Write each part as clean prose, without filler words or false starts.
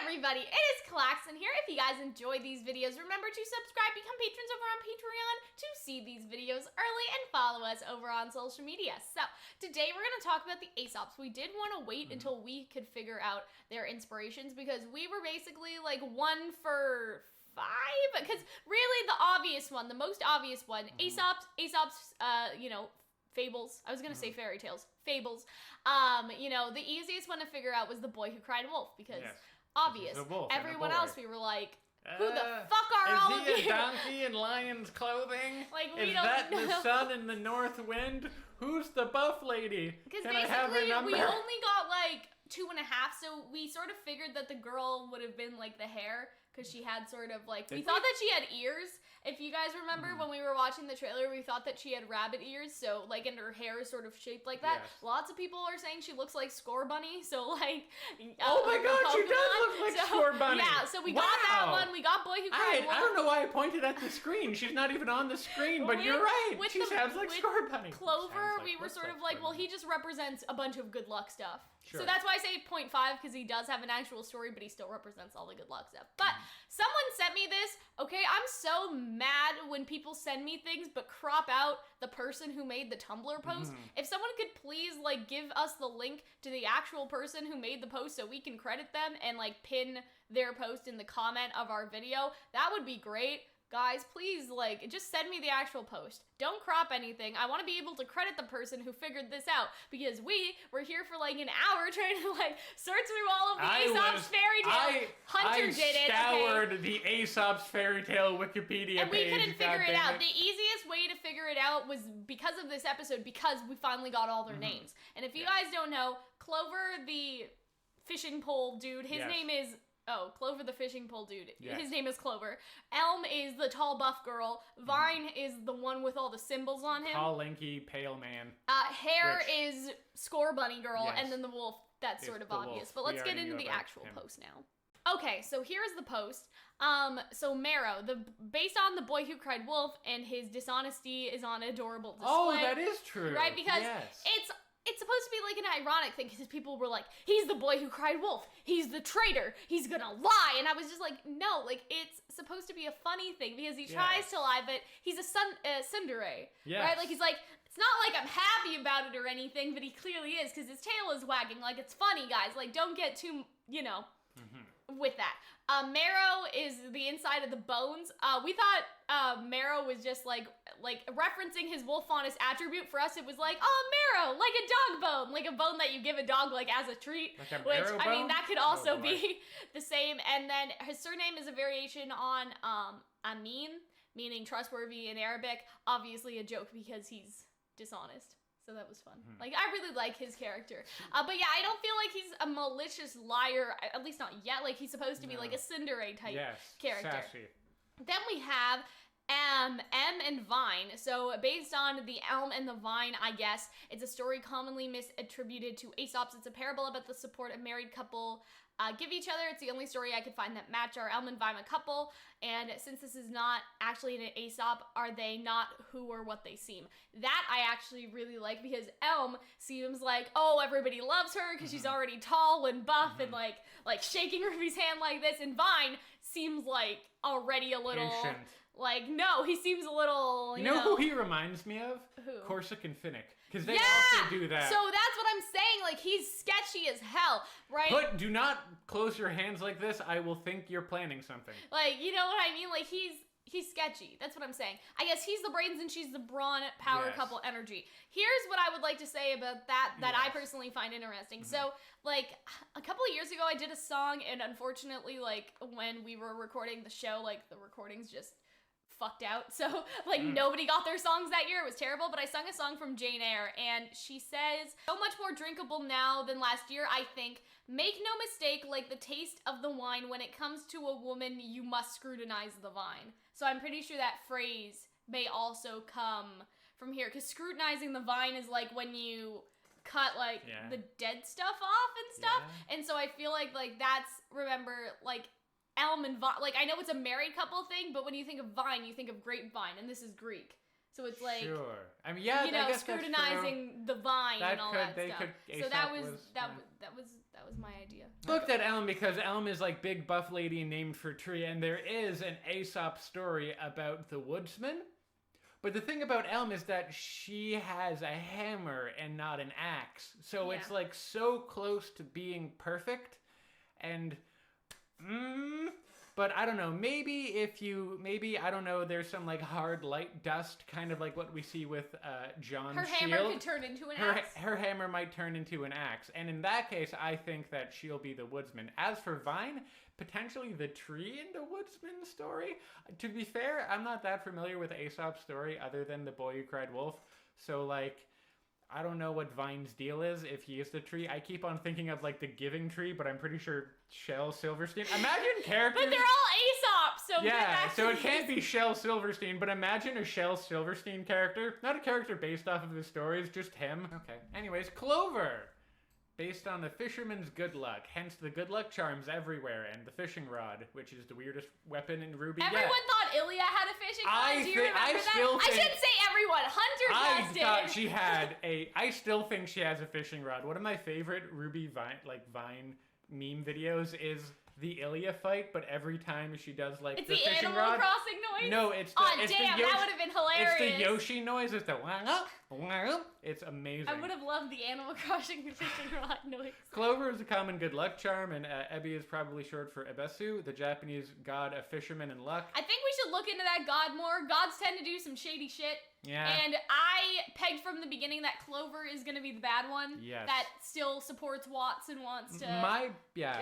everybody, it is Calxiyn here. If you guys enjoy these videos, remember to subscribe, become patrons over on Patreon to see these videos early, and follow us over on social media. So, today we're going to talk about the Aesops. We did want to wait until we could figure out their inspirations, because we were basically like 1 for 5, because really the obvious one, the most obvious one, Aesop's, fables. I was going to say fairy tales. Fables. The easiest one to figure out was the boy who cried wolf, because obvious. Everyone else, we were like, who the fuck are all of you? Is he a donkey in lion's clothing? Like, we is don't that know. the sun in the north wind? Who's the buff lady? Because Can I have her basically, number? we only got like 2.5, so we sort of figured that the girl would have been like the hair, because she had sort of like, we thought that she had ears. If you guys remember when we were watching the trailer, we thought that she had rabbit ears, so like, and her hair is sort of shaped like that. Yes. Lots of people are saying she looks like Score Bunny, so like, oh my god, she does look like Score Bunny! Yeah, so we got that one, we got Boy Who Cried Wolf. I don't know why I pointed at the screen. She's not even on the screen, but you're right. She sounds like Score Bunny. Clover, we were sort of like, well, he just represents a bunch of good luck stuff. Sure. So that's why I say 0.5, because he does have an actual story, but he still represents all the good luck stuff. But someone sent me this, okay? I'm so mad when people send me things but crop out the person who made the Tumblr post. If someone could please, like, give us the link to the actual person who made the post so we can credit them and, like, pin their post in the comment of our video, that would be great. Guys, please, like, just send me the actual post. Don't crop anything. I want to be able to credit the person who figured this out, because we were here for like an hour trying to like search through all of the Aesop's fairy tale. Hunter did it. I scoured the Aesop's fairy tale Wikipedia and we page. Couldn't figure it out. The easiest way to figure it out was because of this episode, because we finally got all their names. And if you guys don't know, Clover the fishing pole dude, his name is... Oh, Clover the fishing pole dude. Yes. His name is Clover. Elm is the tall buff girl. Vine is the one with all the symbols on him. Tall, lanky, pale man. Hair is Score Bunny girl, and then the wolf, that's sort of obvious. Wolf. But let's get into the actual post now. Okay, so here's the post. So Marrow, based on the Boy Who Cried Wolf, and his dishonesty is on adorable display. Oh, that is true. Right, because it's supposed to be like an ironic thing, because people were like, he's the boy who cried wolf, he's the traitor, he's gonna lie, and I was just like, no, like, it's supposed to be a funny thing, because he tries to lie, but he's a tsundere, right? Like, he's like, it's not like I'm happy about it or anything, but he clearly is, because his tail is wagging, like, it's funny, guys, like, don't get too, with that. Marrow is the inside of the bones. We thought Marrow was just like referencing his wolf-honest attribute. For us, it was like, oh, Marrow, like a dog bone, like a bone that you give a dog like as a treat. Like a which, marrow I mean, bone? that could also be the same. And then his surname is a variation on Amin, meaning trustworthy in Arabic. Obviously a joke because he's dishonest. So that was fun. Like, I really like his character. But yeah, I don't feel like he's a malicious liar, at least not yet. Like, he's supposed to be like a tsundere type character. Sassy. Then we have Elm and Vine. So based on the Elm and the Vine, I guess, it's a story commonly misattributed to Aesop's. It's a parable about the support a married couple give each other. It's the only story I could find that match our Elm and Vine couple. And since this is not actually an Aesop, are they not who or what they seem? That I actually really like, because Elm seems like, oh, everybody loves her because she's already tall and buff and like shaking Ruby's hand like this. And Vine seems like already a little... Patient. Like, no, he seems a little, you know who he reminds me of? Who? Corsic and Finnick. Because they also do that. So that's what I'm saying. Like, he's sketchy as hell, right? Do not close your hands like this. I will think you're planning something. Like, you know what I mean? Like, he's sketchy. That's what I'm saying. I guess he's the brains and she's the brawn power couple energy. Here's what I would like to say about that I personally find interesting. So, like, a couple of years ago, I did a song, and unfortunately, like, when we were recording the show, like, the recordings just fucked out. So, like, nobody got their songs that year. It was terrible, but I sung a song from Jane Eyre, and she says, so much more drinkable now than last year, I think. Make no mistake, like the taste of the wine, when it comes to a woman, you must scrutinize the vine. So I'm pretty sure that phrase may also come from here, because scrutinizing the vine is like when you cut, like, the dead stuff off and stuff. And so I feel like that's, remember, like, Elm and Vine, like, I know it's a married couple thing, but when you think of vine, you think of grapevine, and this is Greek. So it's like, sure. I mean, yeah, you know, scrutinizing the vine and all that stuff. So that was my idea. Looked at Elm because Elm is like big buff lady named for tree, and there is an Aesop story about the woodsman. But the thing about Elm is that she has a hammer and not an axe. So it's like so close to being perfect. And but I don't know, maybe I don't know, there's some like hard light dust, kind of like what we see with John's Her shield. hammer could turn into an axe. Her hammer might turn into an axe. And in that case, I think that she'll be the woodsman. As for Vine, potentially the tree in the woodsman story. To be fair, I'm not that familiar with Aesop's story other than the boy who cried wolf. So like, I don't know what Vine's deal is, if he is the tree. I keep on thinking of like the Giving Tree, but I'm pretty sure Shel Silverstein. Imagine characters. But they're all Aesop, so yeah, so it can't be Shel Silverstein, but imagine a Shel Silverstein character. Not a character based off of his stories, just him. Okay. Anyways, Clover. Based on the fisherman's good luck, hence the good luck charms everywhere, and the fishing rod, which is the weirdest weapon in RWBY Everyone thought Ilya had a fishing rod. Do you remember that? I shouldn't say everyone. Hunter guessed it. I thought she had I still think she has a fishing rod. One of my favorite RWBY Vine meme videos is the Ilya fight, but every time she does like it's the fishing Animal rod. Crossing noise? No, it's the that would have been hilarious. It's the Yoshi noise. It's the it's amazing. I would have loved the Animal Crossing fishing rod noise. Clover is a common good luck charm, and Ebi is probably short for Ebesu, the Japanese god of fishermen and luck. I think we should look into that god more. Gods tend to do some shady shit. Yeah. And I pegged from the beginning that Clover is going to be the bad one. Yes. That still supports Watts and wants to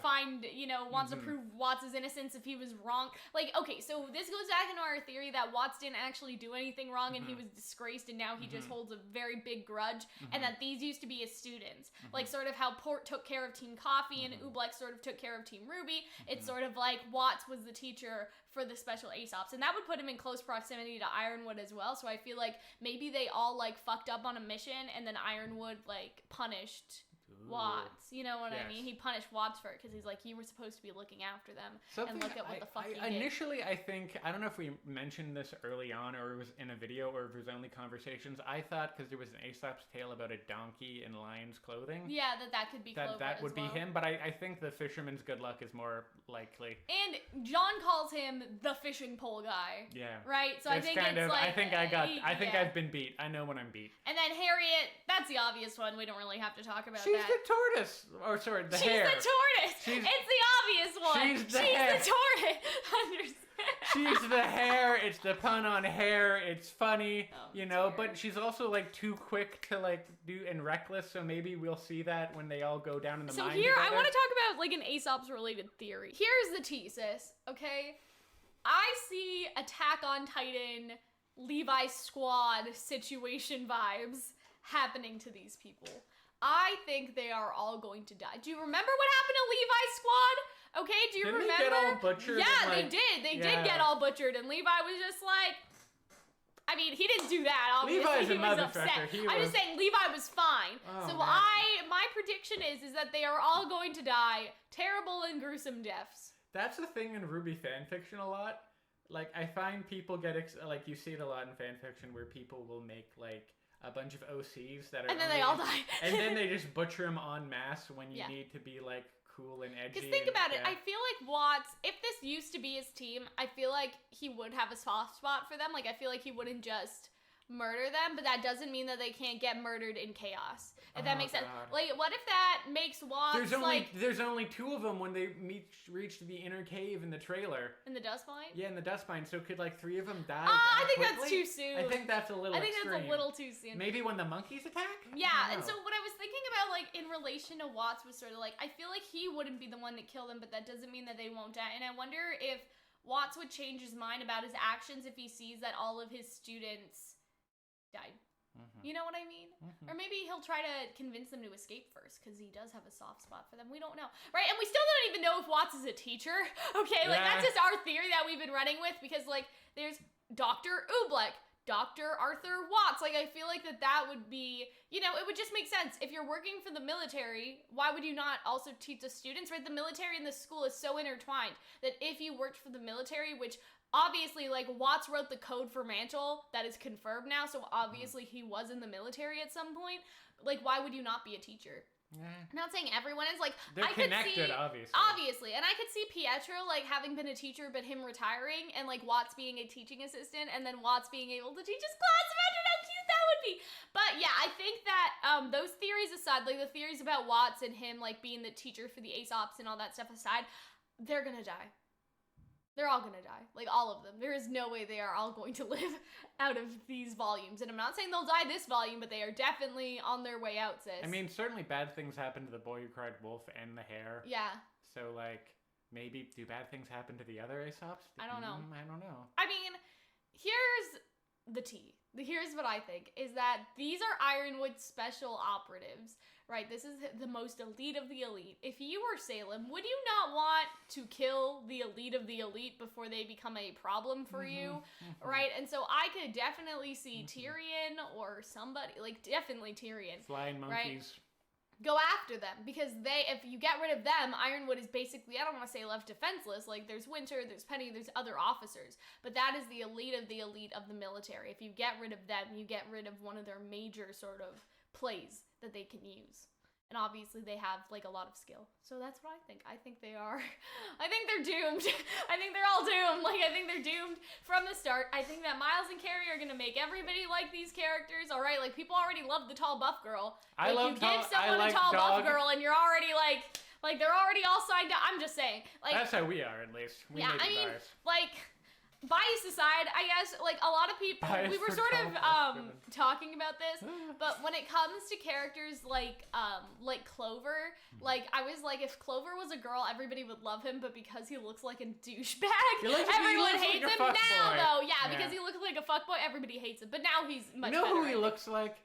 find, wants to prove Watts' innocence if he was wrong. Like, okay, so this goes back into our theory that Watts didn't actually do anything wrong and he was disgraced and now he just holds a very big grudge and that these used to be his students. Like, sort of how Port took care of Team Coffee and Oobleck sort of took care of Team RWBY. It's sort of like Watts was the teacher for the special Aesops, and that would put him in close proximity to Ironwood as well, so I feel like maybe they all like fucked up on a mission and then Ironwood like punished Watts. You know what I mean? He punished Watts for it because he's like, you were supposed to be looking after them and look at what the fuck you did. Initially, I think, I don't know if we mentioned this early on or it was in a video or if it was only conversations, I thought because there was an Aesop's tale about a donkey in lion's clothing. Yeah, that could be Clover that would as well. be him, but I think the fisherman's good luck is more likely. And John calls him the fishing pole guy. Yeah. Right? So I think it's like... I think I've been beat. I know when I'm beat. And then Harriet, that's the obvious one. We don't really have to talk about She's that. the tortoise. Or sorry, the hare. She's the tortoise. It's the obvious one. She's the tortoise. Understand? She's the hare. It's the pun on hair. It's funny, but she's also like too quick to like do and reckless. So maybe we'll see that when they all go down in the mine. So here, together. I want to talk about like an Aesop's related theory. Here's the tea, sis. Okay, I see Attack on Titan, Levi Squad situation vibes happening to these people. I think they are all going to die. Do you remember what happened to Levi's squad? Okay, do you remember? Didn't they get all butchered? Yeah, they did. They did get all butchered, and Levi was just like, I mean, he didn't do that, obviously. Levi's he was upset. I'm just saying Levi was fine. Oh, so man. my prediction is that they are all going to die terrible and gruesome deaths. That's the thing in RWBY fanfiction a lot. Like, I find people get, like, you see it a lot in fanfiction where people will make, like, a bunch of OCs that are... And then they all die. And then they just butcher them en masse when you need to be, like, cool and edgy. Because think about it. I feel like Watts, if this used to be his team, I feel like he would have a soft spot for them. Like, I feel like he wouldn't just murder them, but that doesn't mean that they can't get murdered in chaos. If that makes sense. Like, what if that makes Watts, There's only two of them when they reach the inner cave in the trailer. In the dust mine? Yeah, in the dust mine. So could, like, 3 of them die I think quickly? that's too soon. I think that's a little extreme. That's a little too soon. Maybe when the monkeys attack? Yeah, and so what I was thinking about, like, in relation to Watts was sort of like, I feel like he wouldn't be the one to kill them, but that doesn't mean that they won't die. And I wonder if Watts would change his mind about his actions if he sees that all of his students died. You know what I mean? Or maybe he'll try to convince them to escape first because he does have a soft spot for them. We don't know. Right? And we still don't even know if Watts is a teacher. Okay? Like, that's just our theory that we've been running with because, like, there's Dr. Oobleck, Dr. Arthur Watts. Like, I feel like that would be, you know, it would just make sense. If you're working for the military, why would you not also teach the students, right? The military and the school is so intertwined that if you worked for the military, which obviously, like, Watts wrote the code for Mantle, that is confirmed now, so obviously he was in the military at some point. Like, why would you not be a teacher? I'm not saying everyone is, like, they're connected, obviously, and I could see Pietro, like, having been a teacher but him retiring, and, like, Watts being a teaching assistant, and then Watts being able to teach his class. Imagine how cute that would be. But yeah, I think that those theories aside, like the theories about Watts and him, like, being the teacher for the Aesops and all that stuff aside, they're gonna die. They're all gonna die. Like, all of them. There is no way they are all going to live out of these volumes. And I'm not saying they'll die this volume, but they are definitely on their way out, sis. I mean, certainly bad things happen to the boy who cried wolf and the hare. Yeah. So, like, maybe do bad things happen to the other Aesops? I don't know. I don't know. I mean, here's the tea. Here's what I think, is that these are Ironwood special operatives, right? This is the most elite of the elite. If you were Salem, would you not want to kill the elite of the elite before they become a problem for you, right? And so I could definitely see Tyrion or somebody, like, definitely Tyrion. Flying monkeys. Right? Go after them, because if you get rid of them, Ironwood is basically, I don't want to say left defenseless, like, there's Winter, there's Penny, there's other officers, but that is the elite of the military. If you get rid of them, you get rid of one of their major sort of plays that they can use. And obviously they have, like, a lot of skill. So that's what I think. I think they are, I think they're doomed. I think they're all doomed. Like, I think they're doomed from the start. I think that Miles and Carrie are gonna make everybody like these characters, all right? Like, people already love the tall buff girl. I like, love you give someone a tall buff girl and you're already, like, they're already all signed up. I'm just saying. Like, that's how we are, at least. We yeah, I mean, bars. like, bias aside, I guess, like, a lot of people, we were sort of talking about this, but when it comes to characters like Clover, like, I was like, if Clover was a girl, everybody would love him, but because he looks like a douchebag, everyone hates him now, though. Yeah, because he looks like a fuckboy, everybody hates him, but now he's much better. You know who he looks like?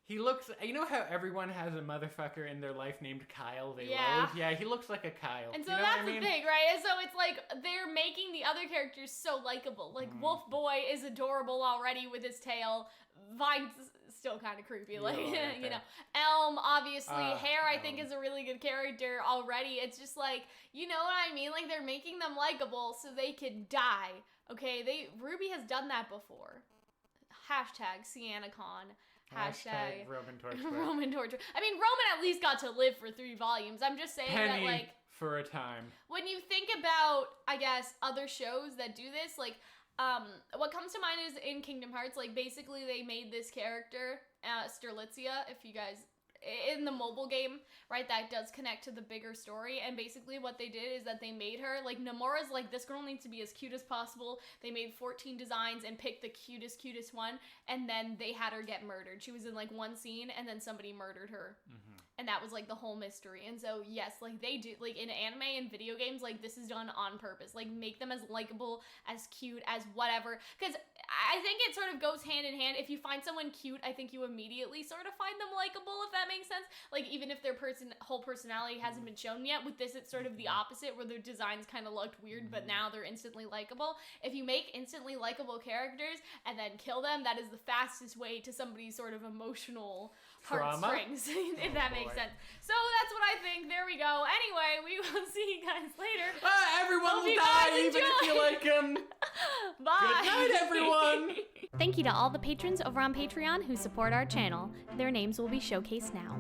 He looks, you know how everyone has a motherfucker in their life named Kyle they loathe? Yeah, he looks like a Kyle. And so you know that's what I mean? the thing, right? And so it's like, they're making the other characters so likable. Like, Wolf Boy is adorable already with his tail. Vine's still kind of creepy, like, you know. Elm, obviously. Hare, I think, is a really good character already. It's just like, you know what I mean? Like, they're making them likable so they can die, okay? RWBY has done that before. Hashtag CianaCon. Hashtag Roman torture. Roman torture. I mean, Roman at least got to live for 3 volumes. I'm just saying Penny that, like, for a time. When you think about, I guess, other shows that do this, like, what comes to mind is in Kingdom Hearts, like, basically they made this character, Sterlitzia, if you guys, in the mobile game, right, that does connect to the bigger story, and basically what they did is that they made her, like, Nomura's like, this girl needs to be as cute as possible. They made 14 designs and picked the cutest one, and then they had her get murdered. She was in, like, one scene, and then somebody murdered her. And that was, like, the whole mystery. And so, yes, like, they do, like, in anime and video games, like, this is done on purpose. Like, make them as likable, as cute, as whatever. Because I think it sort of goes hand in hand. If you find someone cute, I think you immediately sort of find them likable, if that makes sense. Like, even if their whole personality hasn't been shown yet, with this, it's sort of the opposite, where their designs kind of looked weird, but now they're instantly likable. If you make instantly likable characters and then kill them, that is the fastest way to somebody's sort of emotional heartstrings, if that makes sense. So that's what I think. There we go. Anyway, we will see you guys later. Everyone will die, even if you like him. Bye. Good night, everyone. Thank you to all the patrons over on Patreon who support our channel. Their names will be showcased now.